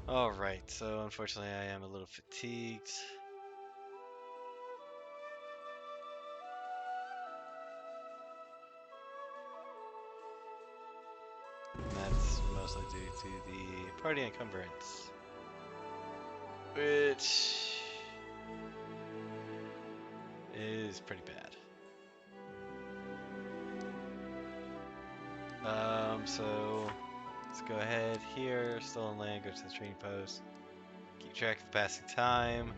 Alright, so unfortunately I am a little fatigued. And that's mostly due to the party encumbrance, which is pretty bad. So let's go ahead here, stolen land, go to the trading post, keep track of the passing time.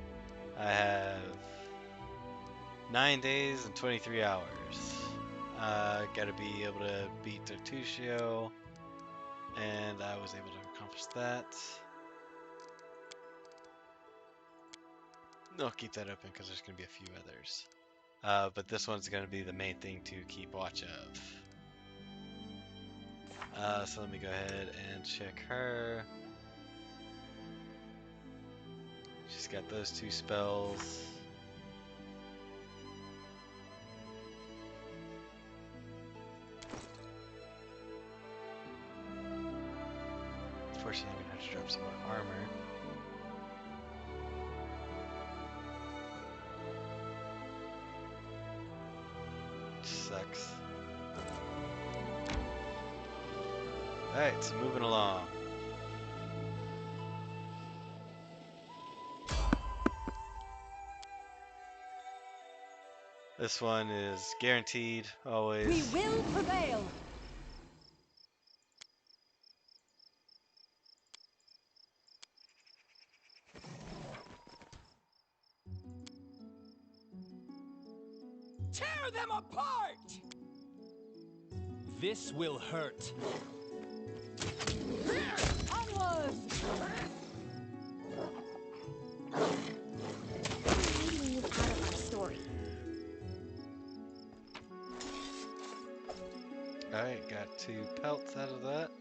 I have 9 days and 23 hours. Gotta be able to beat Tertutio, and I was able to accomplish that. I'll keep that open because there's gonna be a few others. But this one's gonna be the main thing to keep watch of. So let me go ahead and check her. She's got those two spells. Unfortunately, I'm gonna have to drop some more armor. Which sucks. Alright, so moving along. This one is guaranteed, always. We will prevail. Tear them apart! This will hurt. Onwards! Leave out of our story. Alright, got 2 pelts out of that.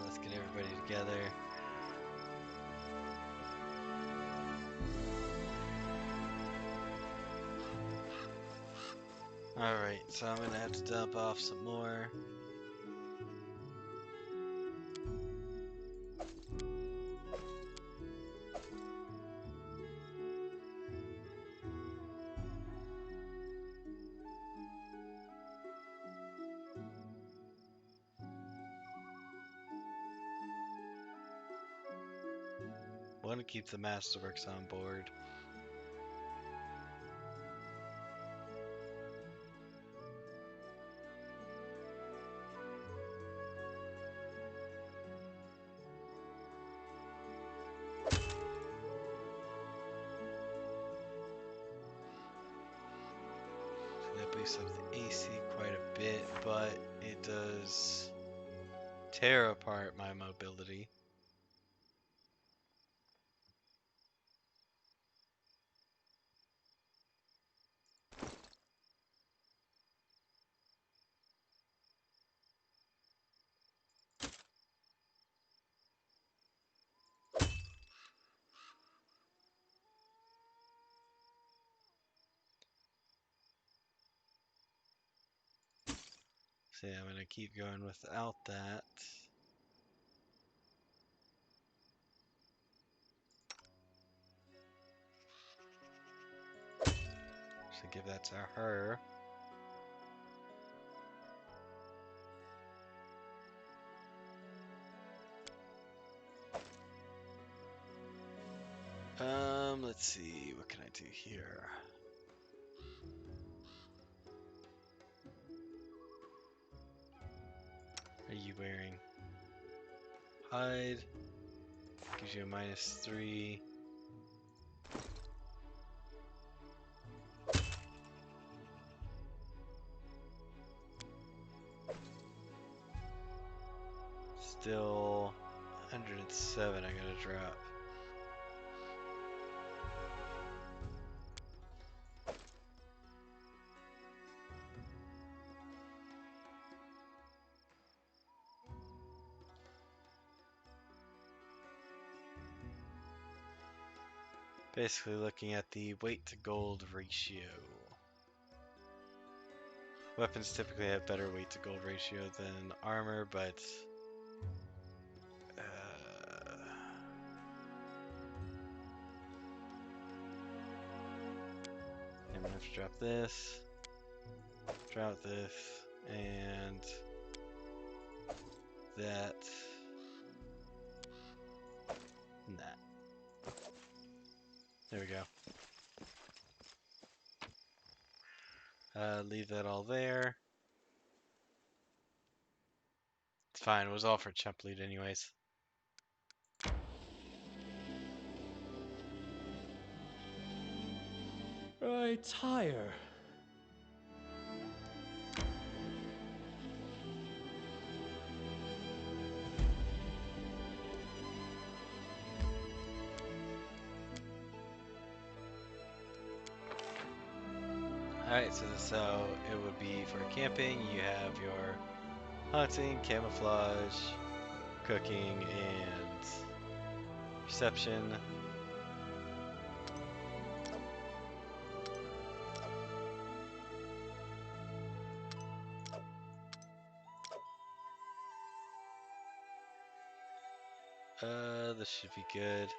Let's get everybody together. Alright, so I'm gonna have to dump off some more. Want to keep the Masterworks on board. So that boosts up the AC quite a bit, but it does tear apart my mobility. So yeah, I'm gonna keep going without that. So give that to her. Let's see, what can I do here? Are you wearing? Hide. Gives you a -3. Still 107 I gotta drop. Basically looking at the weight to gold ratio. Weapons typically have better weight to gold ratio than armor, but I'm gonna have to drop this, and that, and that. There we go. Leave that all there. It's fine. It was all for chump lead anyways. Right tire. Alright, so it would be for camping. You have your hunting, camouflage, cooking, and reception. This should be good.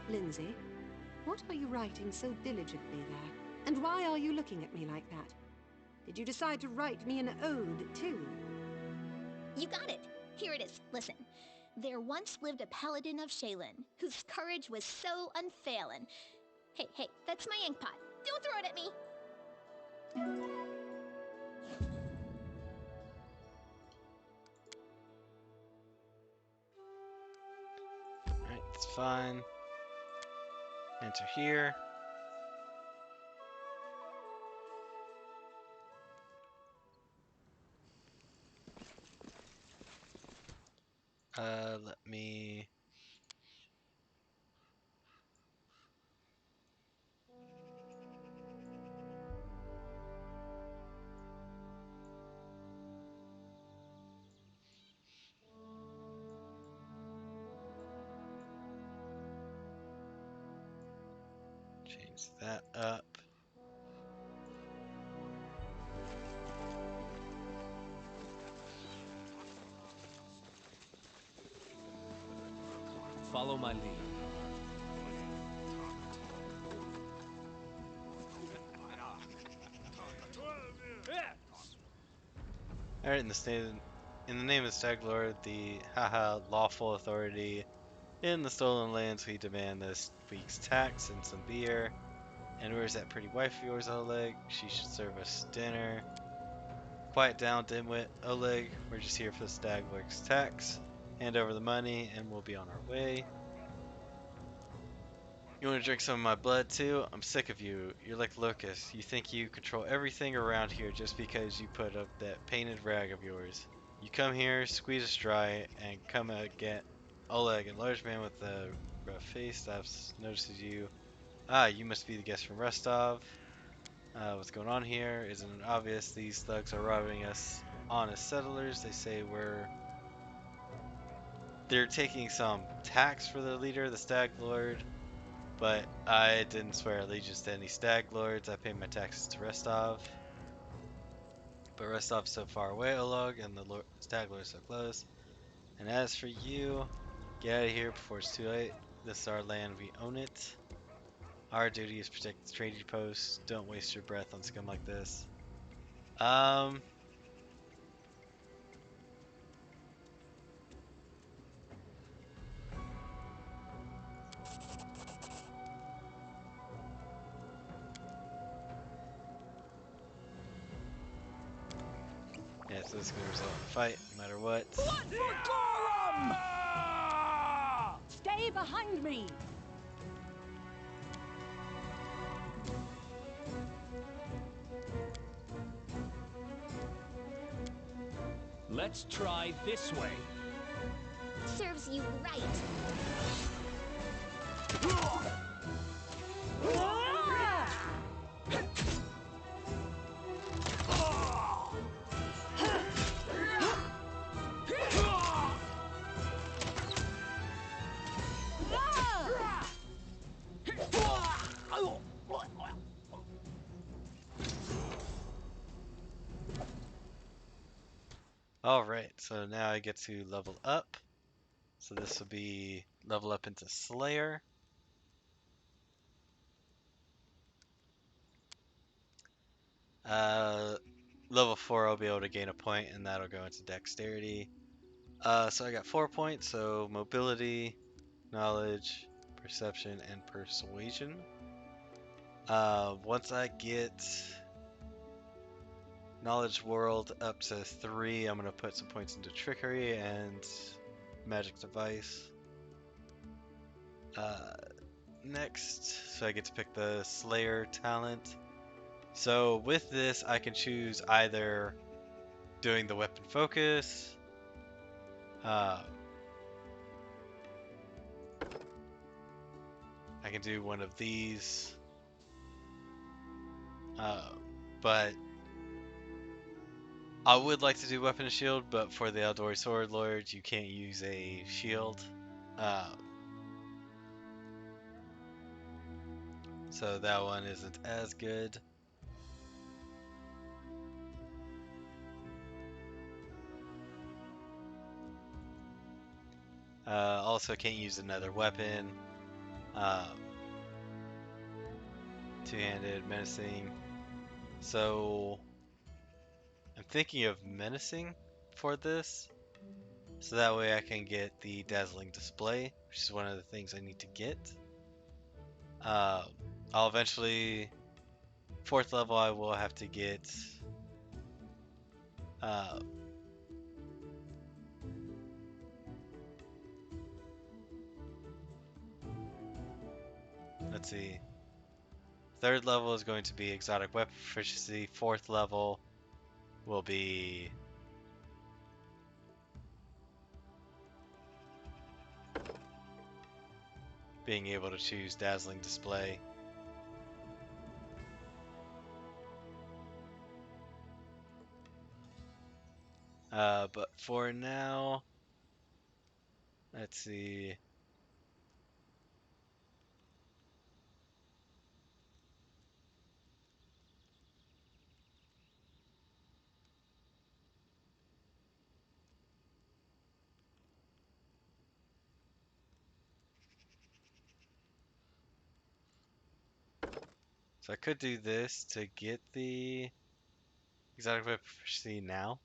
Lindsay, what are you writing so diligently there? And why are you looking at me like that? Did you decide to write me an ode, too? You got it. Here it is. Listen. There once lived a paladin of Shaylin, whose courage was so unfailing. Hey, hey, that's my ink pot. Don't throw it at me. Alright, it's fine. Enter here. Let me... change that up. Follow my lead. Alright, in the name of the Stag Lord, the lawful authority in the stolen lands, we demand this week's tax and some beer. And where's that pretty wife of yours, Oleg? She should serve us dinner. Quiet down, dimwit. Oleg, we're just here for the Stag Lord's tax. Hand over the money, and we'll be on our way. You want to drink some of my blood too? I'm sick of you. You're like Lucas. You think you control everything around here just because you put up that painted rag of yours. You come here, squeeze us dry, and come get Oleg, a large man with a rough face that notices you. Ah, you must be the guest from Rostov. What's going on here? Isn't it obvious? These thugs are robbing us honest settlers. They say they're taking some tax for the leader, the Stag Lord. But I didn't swear allegiance to any Stag Lords. I paid my taxes to Rostov. But Rostov's so far away, Olog, and the Stag Lord's so close. And as for you, get out of here before it's too late. This is our land, we own it. Our duty is to protect the trading posts. Don't waste your breath on scum like this. Yeah, so this is gonna result in a fight, no matter what. Blood for Gorham! Stay behind me! Let's try this way. Serves you right. Alright, so now I get to level up. So this will be level up into Slayer. Level 4 I'll be able to gain a point and that'll go into Dexterity. So I got 4 points, so Mobility, Knowledge, Perception, and Persuasion. Once I get Knowledge World up to 3, I'm going to put some points into Trickery and Magic Device. Next, so I get to pick the Slayer talent. So with this, I can choose either doing the weapon focus, I can do one of these, but I would like to do weapon and shield, but for the Eldori Sword Lord, you can't use a shield. So that one isn't as good. Also can't use another weapon. Two-handed, menacing. So I'm thinking of menacing for this. So that way I can get the dazzling display, which is one of the things I need to get. I'll eventually, 4th level, I will have to get let's see. 3rd level is going to be exotic weapon proficiency. 4th level will be being able to choose dazzling display. But for now, let's see. So I could do this to get the exotic weapon proficiency now.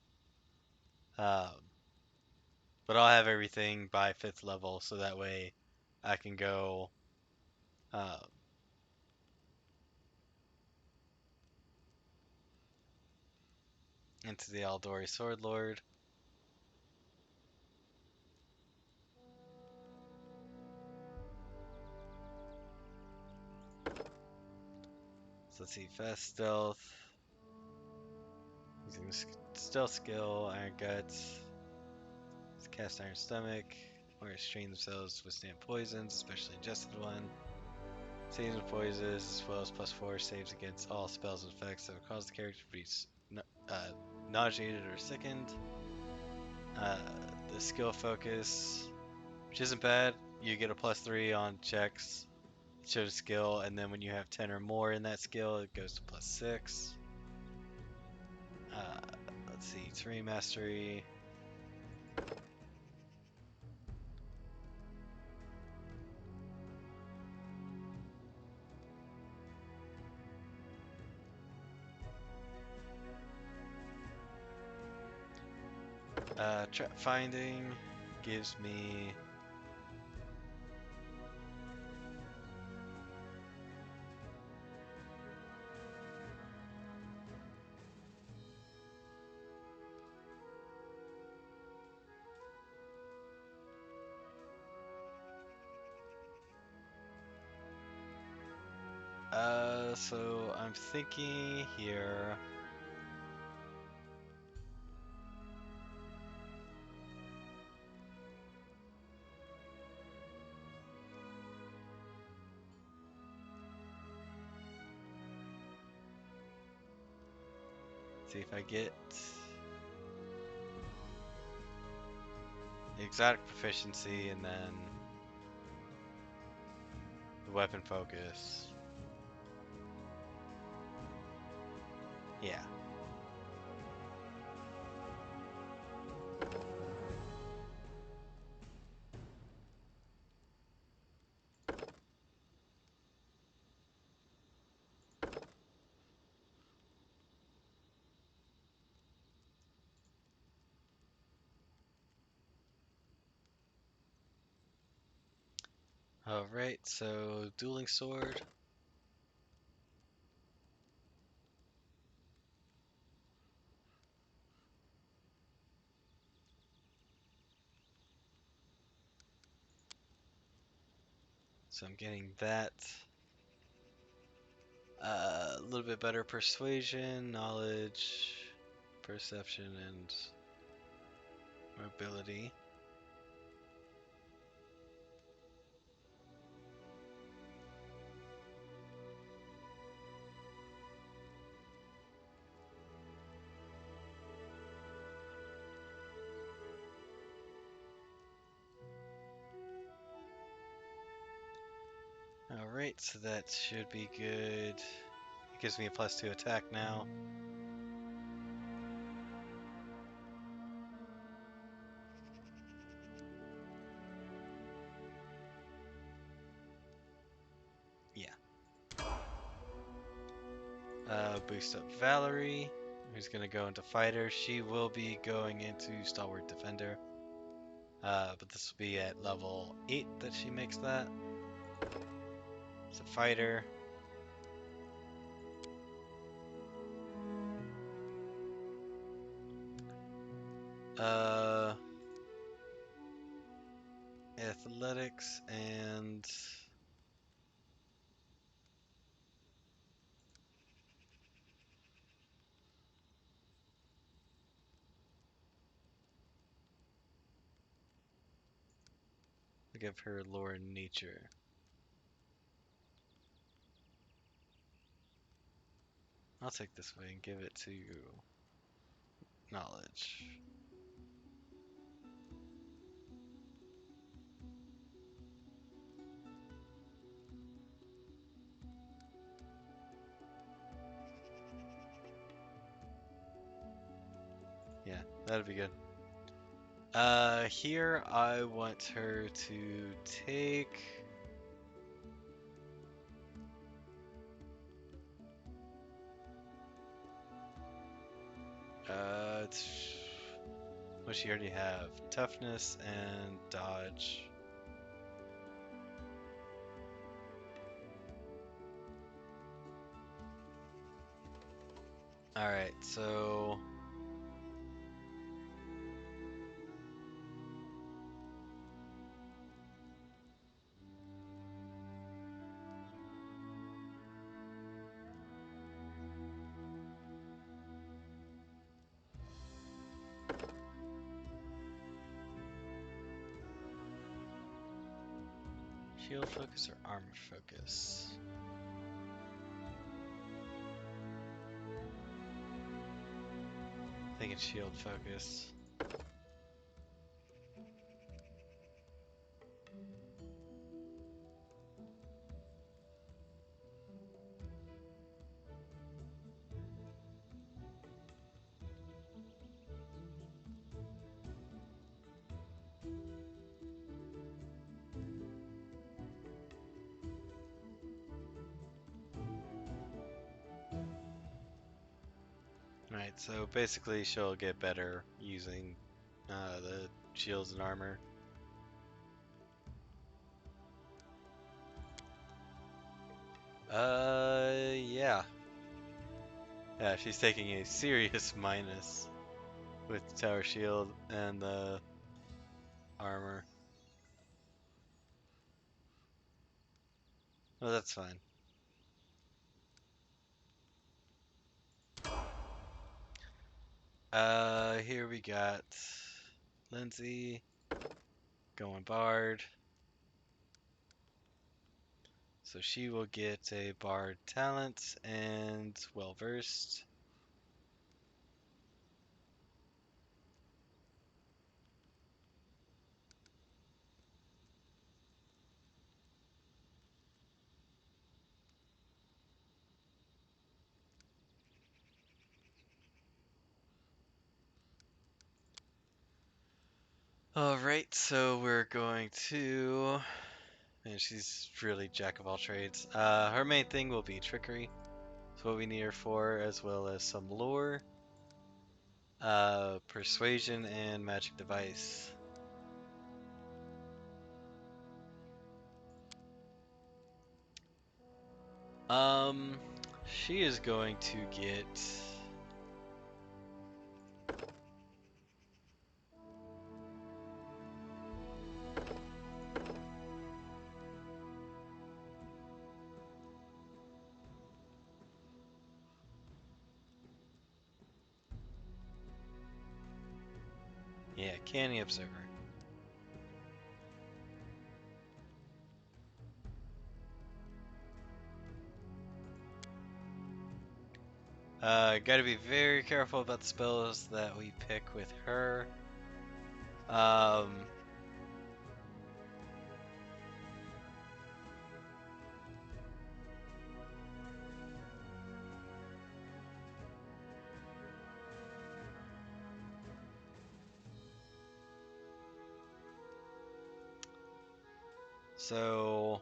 But I'll have everything by 5th level, so that way I can go into the Eldori Sword Lord. So let's see, fast stealth. Using stealth skill, Iron Guts. Let's cast Iron Stomach. Or restrain themselves to withstand poisons, especially ingested one. Saves and poisons, as well as +4 saves against all spells and effects that would cause the character to be nauseated or sickened. The skill focus, which isn't bad. You get a +3 on checks. Show the skill, and then when you have 10 or more in that skill, it goes to +6. Let's see, terrain mastery. Trap finding gives me so I'm thinking here. See if I get the exotic proficiency and then the weapon focus. Yeah. Alright, so dueling sword. So I'm getting that. A little bit better persuasion, knowledge, perception, and mobility. Alright, so that should be good. It gives me a +2 attack now. Yeah. Boost up Valerie, who's gonna go into fighter. She will be going into stalwart defender. But this will be at level 8 that she makes that. So fighter. Uh, athletics and I'll give her lore and nature. I'll take this way and give it to knowledge. Yeah, that'd be good. Here I want her to take. It's, what does she already have? Toughness and dodge. Alright, so shield focus or armor focus? I think it's shield focus. Right, so basically she'll get better using the shields and armor. Yeah. Yeah, she's taking a serious minus with the tower shield and the armor. Oh, that's fine. Here we got Lindsay going bard. So she will get a bard talent and well versed. Alright, so we're going to. And she's really jack of all trades. Her main thing will be trickery. That's what we need her for, as well as some lore, persuasion, and magic device. Um, she is going to get. Yeah, Canny Observer. Gotta be very careful about the spells that we pick with her. Um, so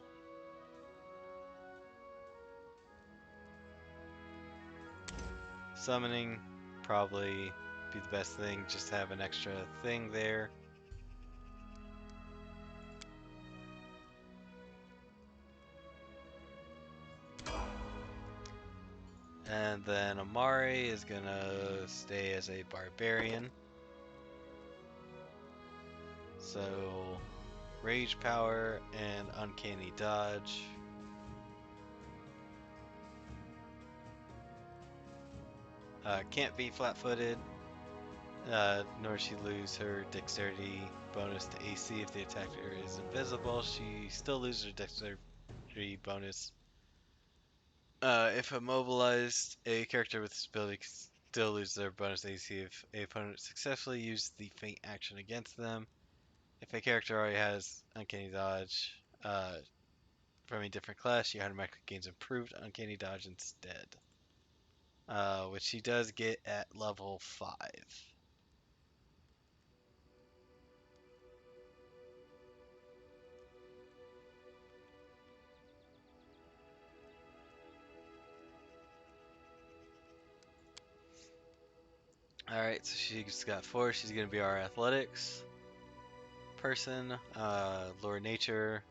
summoning probably be the best thing, just to have an extra thing there. And then Amari is gonna stay as a barbarian. So rage power and uncanny dodge. Can't be flat-footed, nor she lose her dexterity bonus to AC if the attacker is invisible. She still loses her dexterity bonus. If immobilized, a character with this ability can still lose their bonus AC if a opponent successfully used the feint action against them. If a character already has uncanny dodge from a different class, she automatically gains improved uncanny dodge instead. Which she does get at level 5. Alright, so she's got 4. She's going to be our athletics person. Lore nature.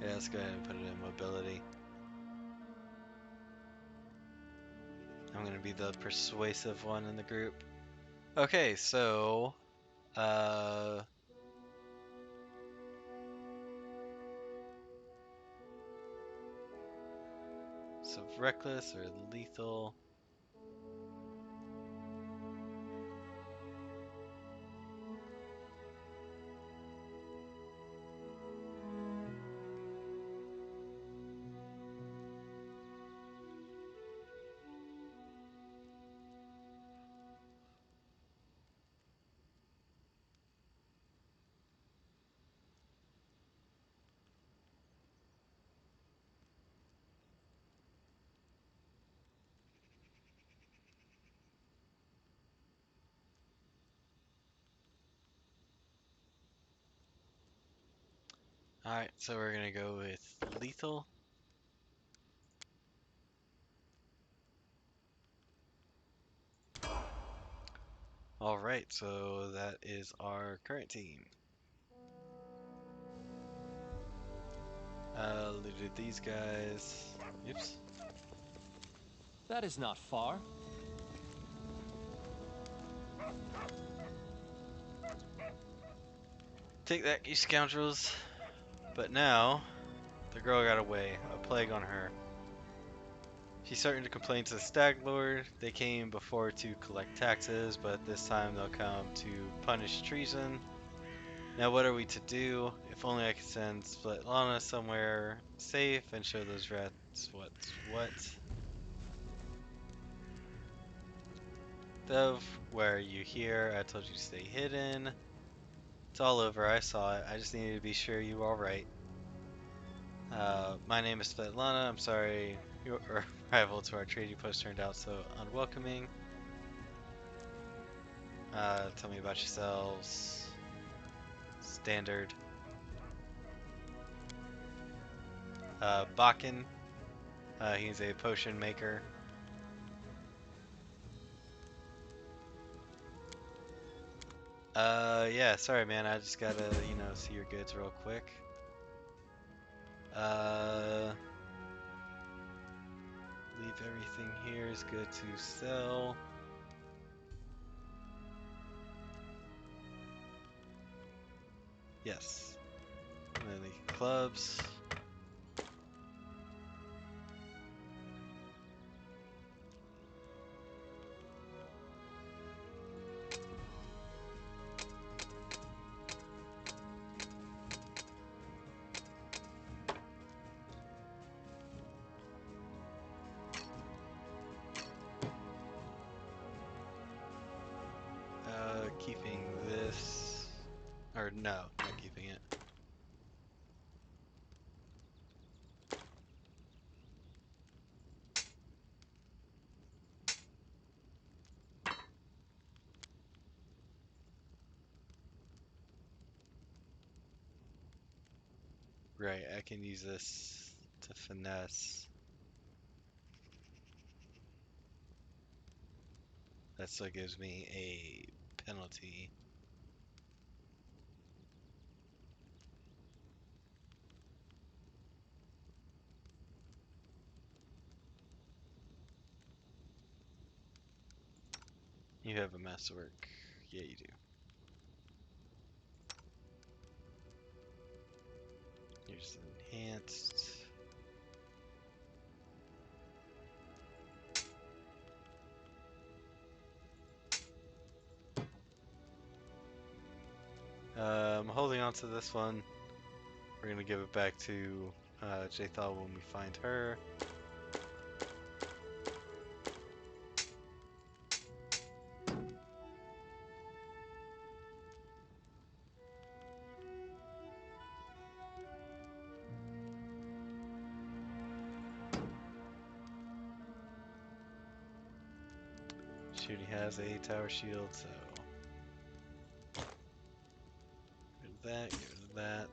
Yeah, let's go ahead and put it in mobility. I'm going to be the persuasive one in the group. Okay, so so reckless or lethal. Alright, so we're going to go with lethal. Alright, so that is our current team. Looted these guys. Oops. That is not far. Take that, you scoundrels. But now, the girl got away. A plague on her. She's starting to complain to the Stag Lord. They came before to collect taxes, but this time they'll come to punish treason. Now what are we to do? If only I could send Svetlana somewhere safe and show those rats what's what. Dove, where are you here? I told you to stay hidden. It's all over, I saw it. I just needed to be sure you were alright. My name is Svetlana. I'm sorry your arrival to our trading post turned out so unwelcoming. Tell me about yourselves. Standard. Bakken. He's a potion maker. Yeah, sorry man, I just gotta, see your goods real quick. Leave everything here is good to sell. Yes. And then the clubs. Keeping this, or no, not keeping it. Right, I can use this to finesse. That still gives me a penalty. You have a masterwork. Yeah, you do. Here's enhanced. I'm holding on to this one. We're gonna give it back to Jathal when we find her. She already has a tower shield, so get rid of that, get rid of that.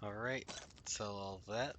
Alright, sell all that.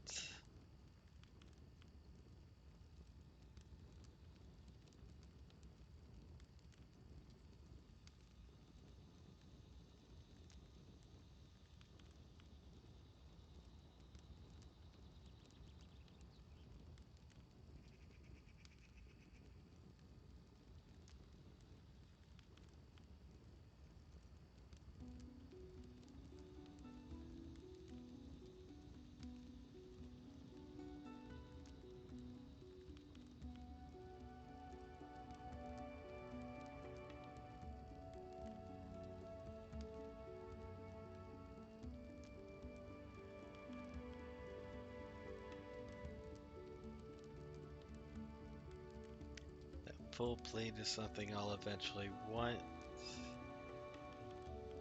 That full plate is something I'll eventually want.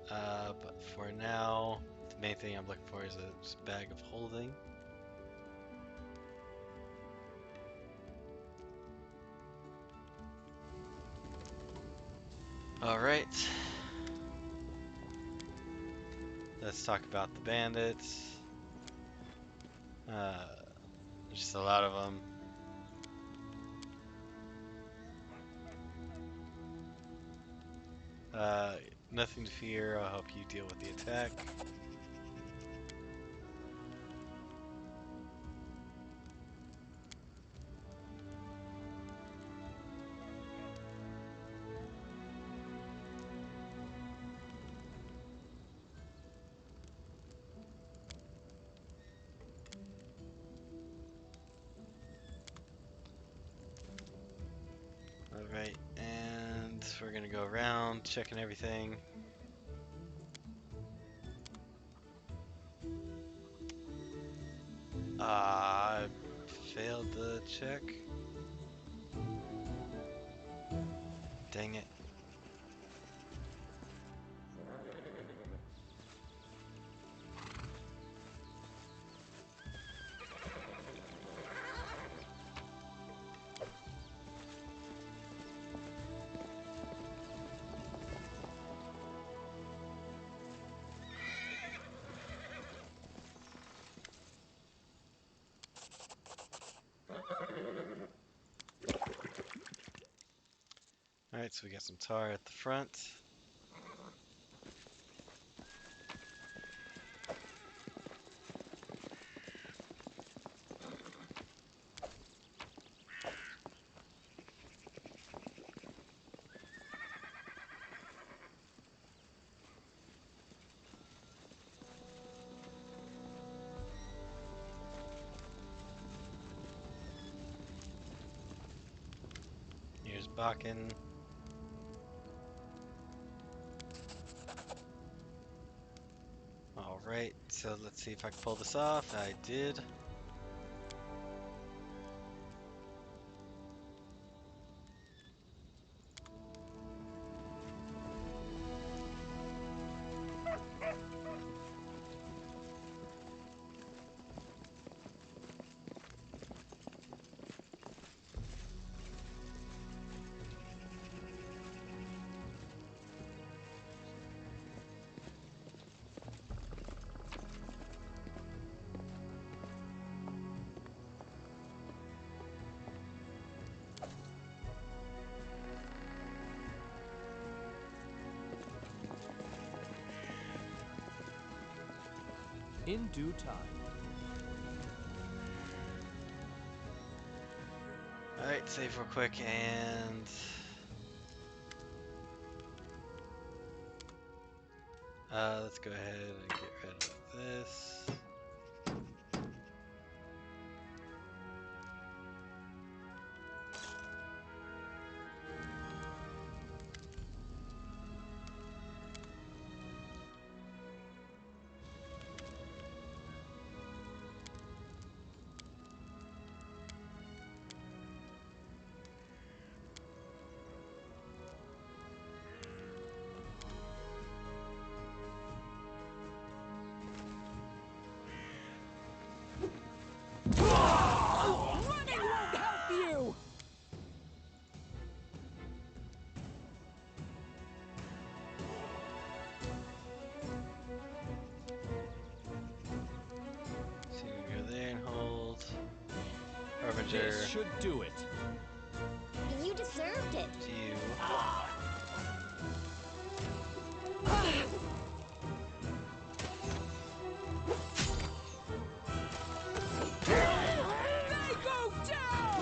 But for now, the main thing I'm looking for is a bag of holding. Alright. Let's talk about the bandits. There's just a lot of them. Nothing to fear. I'll help you deal with the attack. Alright, and we're gonna go around checking everything. I failed the check. Dang it. Alright, so we got some tar at the front. Here's Bakken. Alright, so let's see if I can pull this off. I did. In due time. Alright, save real quick and... let's go ahead and get rid of this. Running won't help you! So you can go there and hold. Harbinger. This should do it. You deserved it. To you. They go down!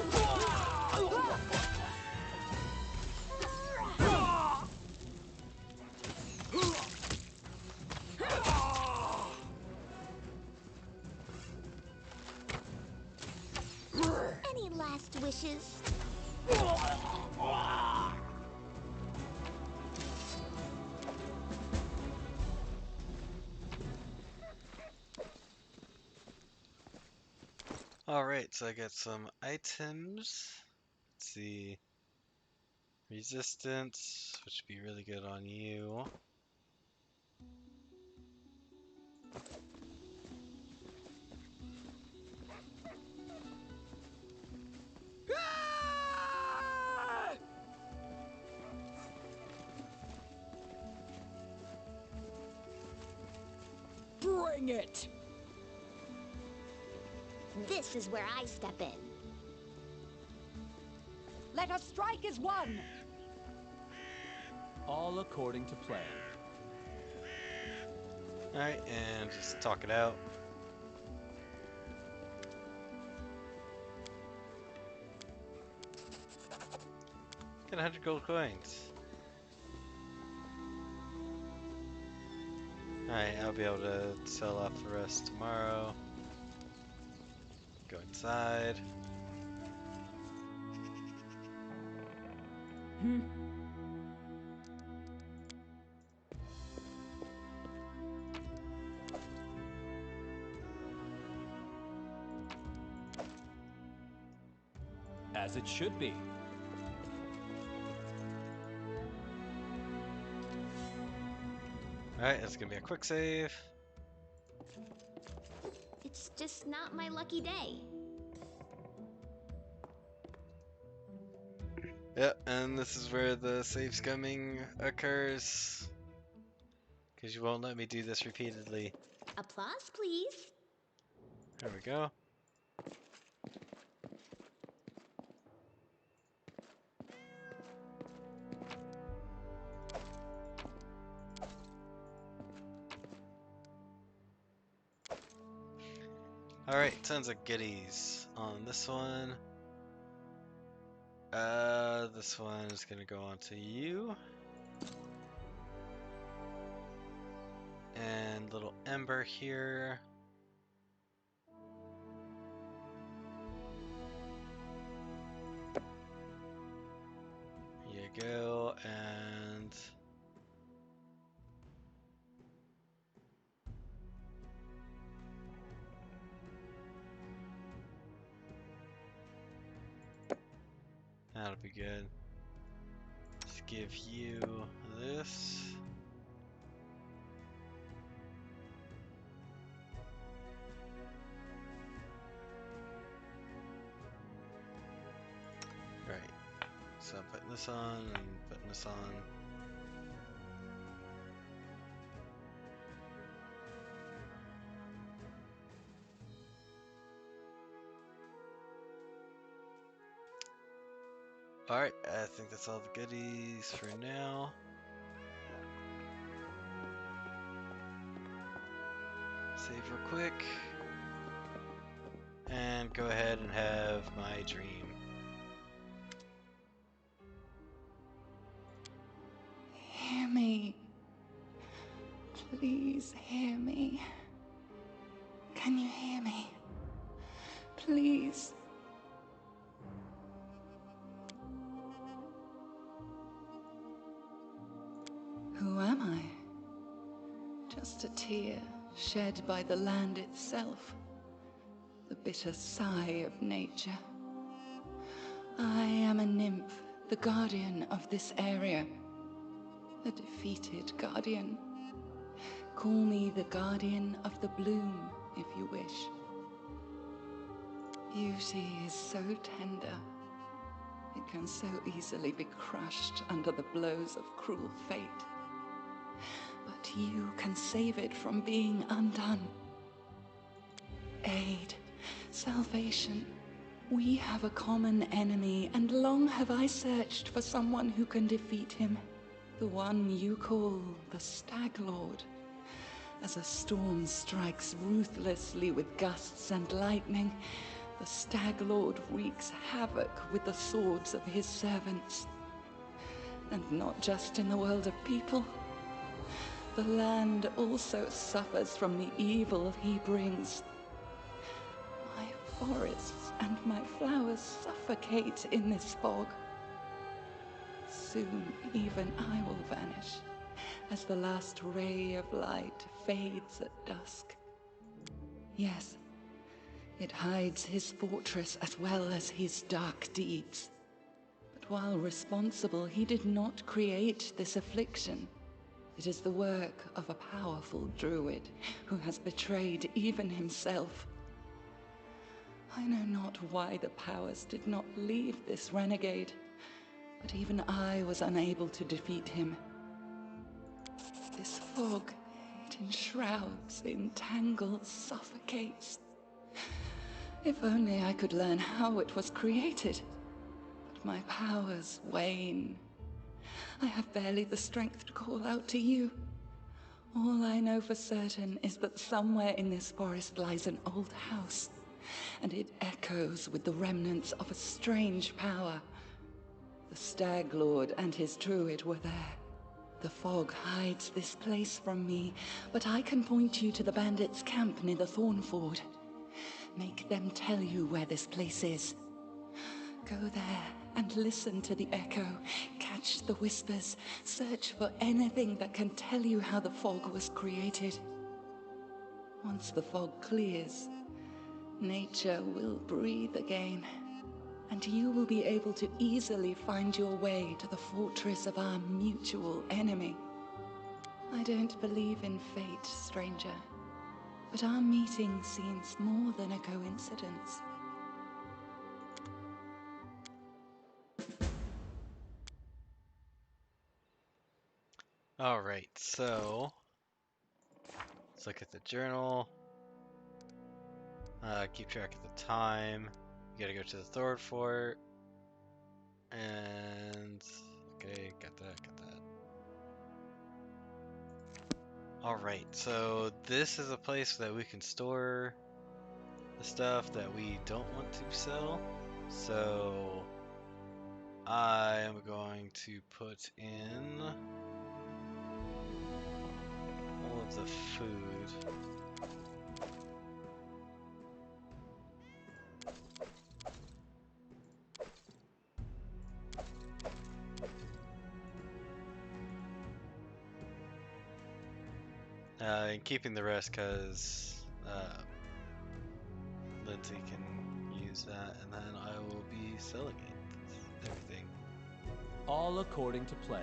Any last wishes? Alright, so I got some items. Let's see. Resistance, which would be really good on you. Bring it! This is where I step in. Let us strike as one! All according to plan. Alright, and just talk it out. Get 100 gold coins. Alright, I'll be able to sell off the rest tomorrow. Go inside. As it should be. Alright, that's gonna be a quick save. It's just not my lucky day. Yep, and this is where the save scumming occurs. Because you won't let me do this repeatedly. Applause, please. There we go. Alright, tons of goodies on this one. This one is gonna go on to you. And little Ember here. Here you go, and that'll be good. Just give you this. Right. So I'm putting this on and putting this on. Alright, I think that's all the goodies for now. Save real quick. And go ahead and have my dream. Hear me. Please hear me. Can you hear me? Please. Who am I? Just a tear shed by the land itself. The bitter sigh of nature. I am a nymph, the guardian of this area. A defeated guardian. Call me the guardian of the bloom, if you wish. Beauty is so tender. It can so easily be crushed under the blows of cruel fate. But you can save it from being undone. Aid, salvation. We have a common enemy, and long have I searched for someone who can defeat him. The one you call the Stag Lord. As a storm strikes ruthlessly with gusts and lightning, the Stag Lord wreaks havoc with the swords of his servants. And not just in the world of people. The land also suffers from the evil he brings. My forests and my flowers suffocate in this fog. Soon even I will vanish, as the last ray of light fades at dusk. Yes, it hides his fortress as well as his dark deeds. But while responsible, he did not create this affliction. It is the work of a powerful druid who has betrayed even himself. I know not why the powers did not leave this renegade, but even I was unable to defeat him. This fog, it enshrouds, entangles, suffocates. If only I could learn how it was created. But my powers wane. I have barely the strength to call out to you. All I know for certain is that somewhere in this forest lies an old house, and it echoes with the remnants of a strange power. The Stag Lord and his druid were there. The fog hides this place from me, but I can point you to the bandits' camp near the Thornford. Make them tell you where this place is. Go there and listen to the echo, catch the whispers, search for anything that can tell you how the fog was created. Once the fog clears, nature will breathe again, and you will be able to easily find your way to the fortress of our mutual enemy. I don't believe in fate, stranger, but our meeting seems more than a coincidence. Alright, so let's look at the journal. Keep track of the time. You gotta go to the Thord Fort. And okay, got that. Alright, so this is a place that we can store the stuff that we don't want to sell. So I am going to put in all of the food. And keeping the rest because Lindsay can use that, and then I will be selling it. Everything. All according to plan.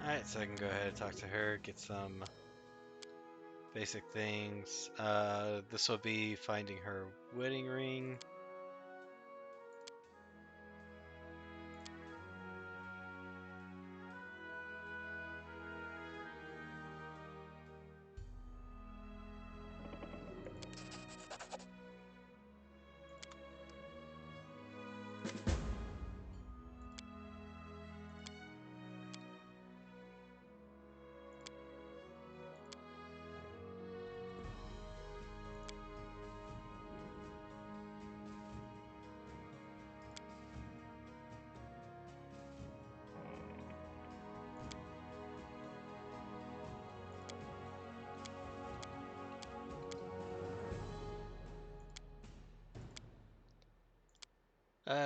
Alright, so I can go ahead and talk to her, get some basic things. This will be finding her wedding ring.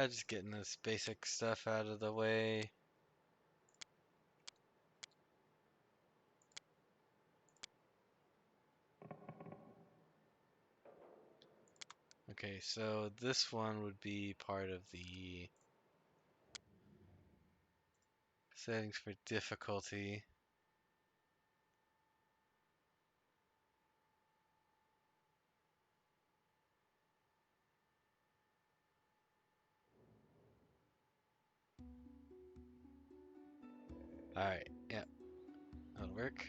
Just getting this basic stuff out of the way. Okay, so this one would be part of the settings for difficulty. Alright, yeah, that'll work.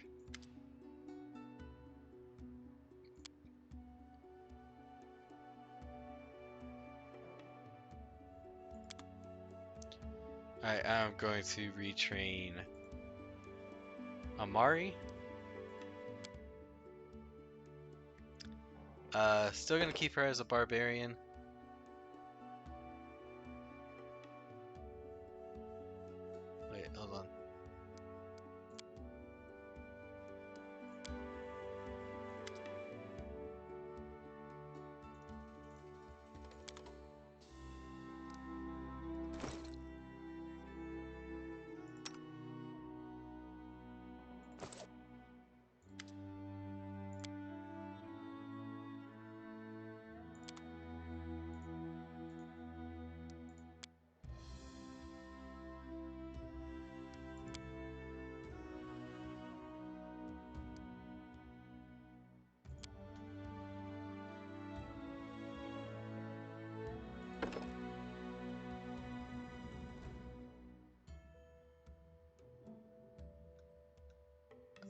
Alright, I'm going to retrain Amari. Still gonna keep her as a barbarian. Wait, hold on.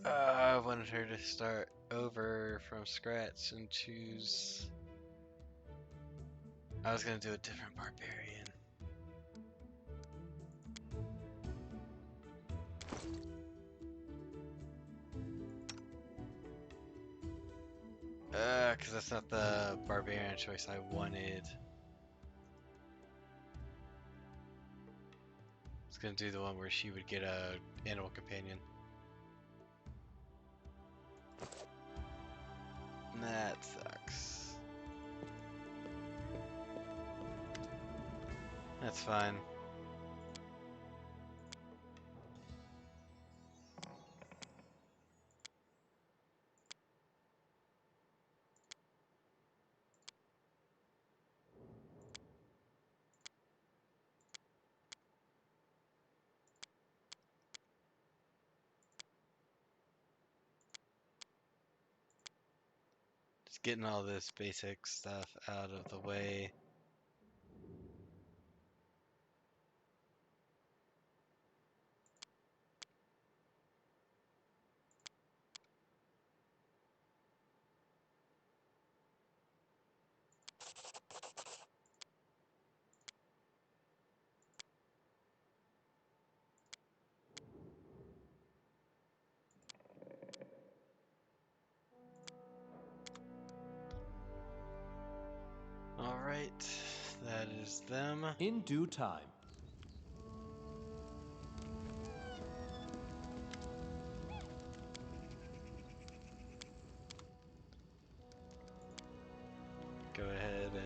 I wanted her to start over from scratch and choose. I was gonna do a different barbarian. Cause that's not the barbarian choice I wanted. I was gonna do the one where she would get a animal companion. That sucks. That's fine. getting all this basic stuff out of the way. Alright, that is them. In due time. Go ahead and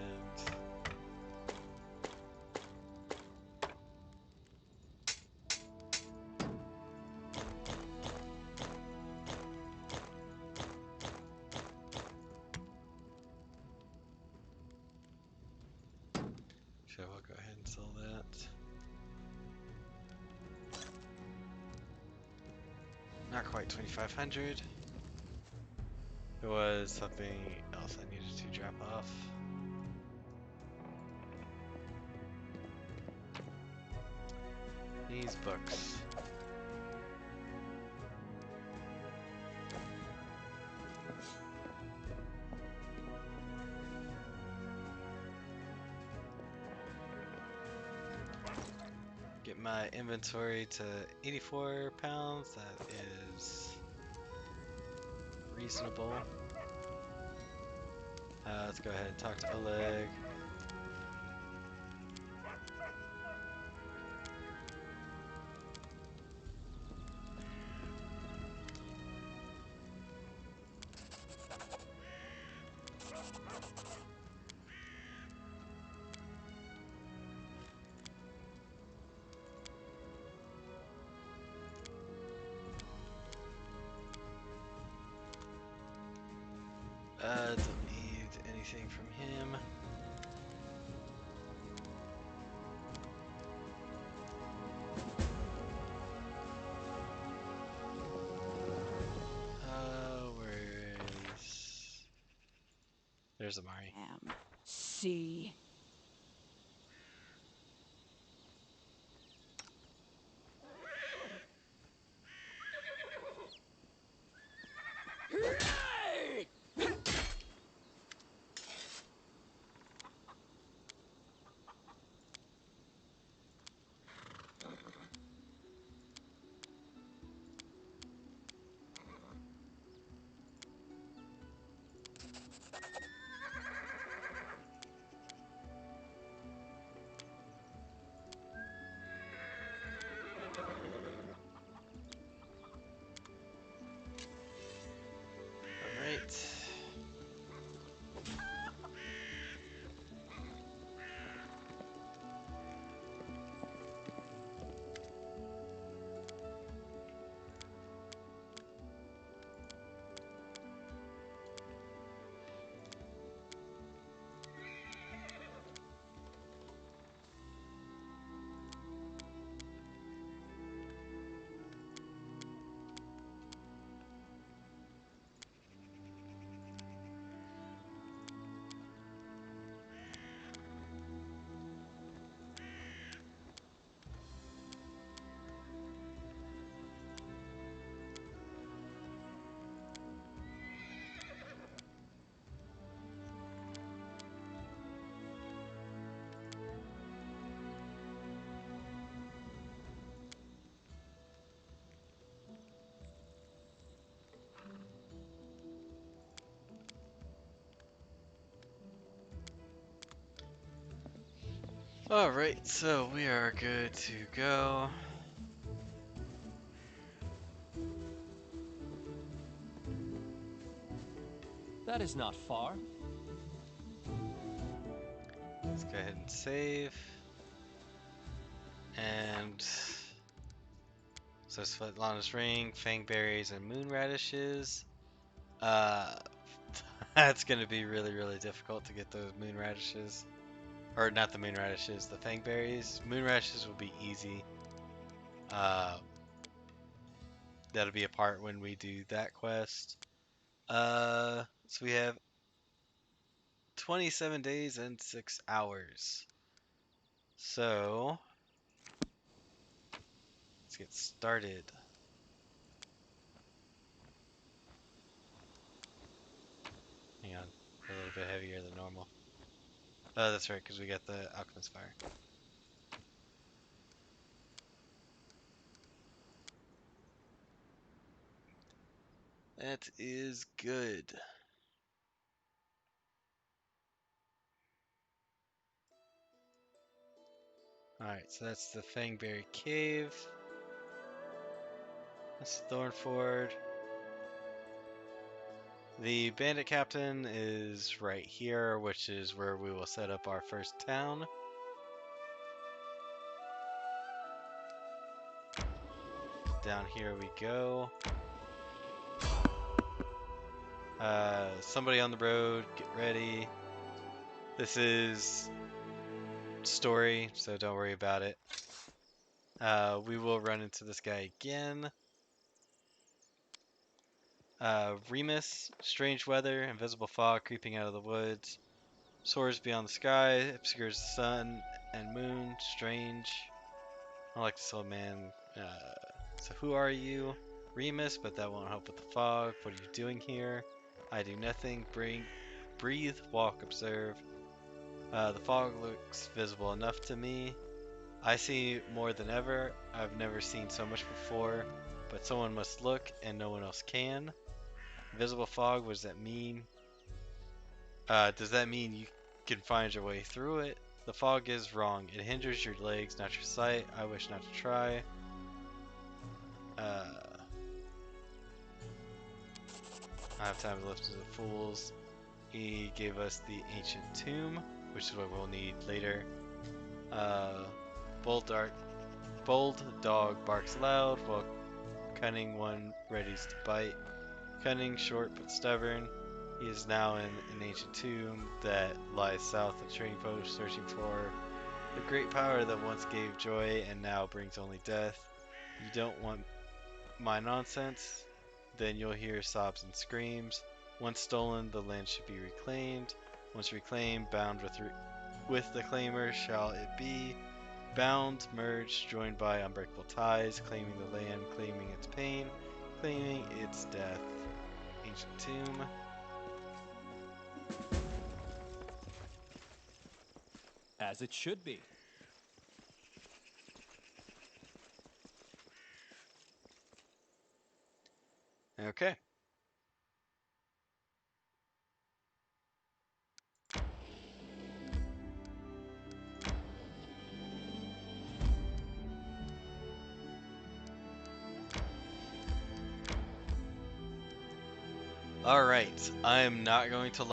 sure, we'll go ahead and sell that. Not quite 2,500. There was something else I needed to drop off. These books. Get my inventory to 84 pounds. That is reasonable. Let's go ahead and talk to Oleg. Don't need anything from him. Where is... There's Amari. See. Alright. Alright, so we are good to go. That is not far. Let's go ahead and save. And so Svetlana's ring, fangberries, and moon radishes. That's gonna be really, really difficult to get those moon radishes. Or not the moon radishes, the fangberries. Moon radishes will be easy. That'll be a part when we do that quest. So we have 27 days and 6 hours. So, let's get started. Hang on, a little bit heavier than normal. Oh, that's right, because we got the Alchemist Fire. That is good. Alright, so that's the Fangberry Cave. That's Thornford. The Bandit Captain is right here, which is where we will set up our first town. Down here we go. Somebody on the road, get ready. This is story, so don't worry about it. We will run into this guy again. Remus, strange weather, invisible fog creeping out of the woods. Soars beyond the sky, obscures the sun and moon, strange. I like this old man. So who are you? Remus, but that won't help with the fog. What are you doing here? I do nothing. Breathe, walk, observe. The fog looks visible enough to me. I see more than ever. I've never seen so much before, but someone must look and no one else can. Invisible fog, what does that mean? Does that mean you can find your way through it? The fog is wrong. It hinders your legs, not your sight. I wish not to try. I have time to lift to the fools. He gave us the ancient tomb, which is what we'll need later. Bold dog barks loud, while cunning one readies to bite. Cunning, short but stubborn. He is now in an ancient tomb that lies south of Trading Post, searching for the great power that once gave joy and now brings only death. You don't want my nonsense? Then you'll hear sobs and screams. Once stolen, the land should be reclaimed. Once reclaimed, bound with the claimer shall it be. Bound, merged, joined by unbreakable ties, claiming the land, claiming its pain, claiming its death. Ancient tomb. As it should be. Okay. Alright, I am not going to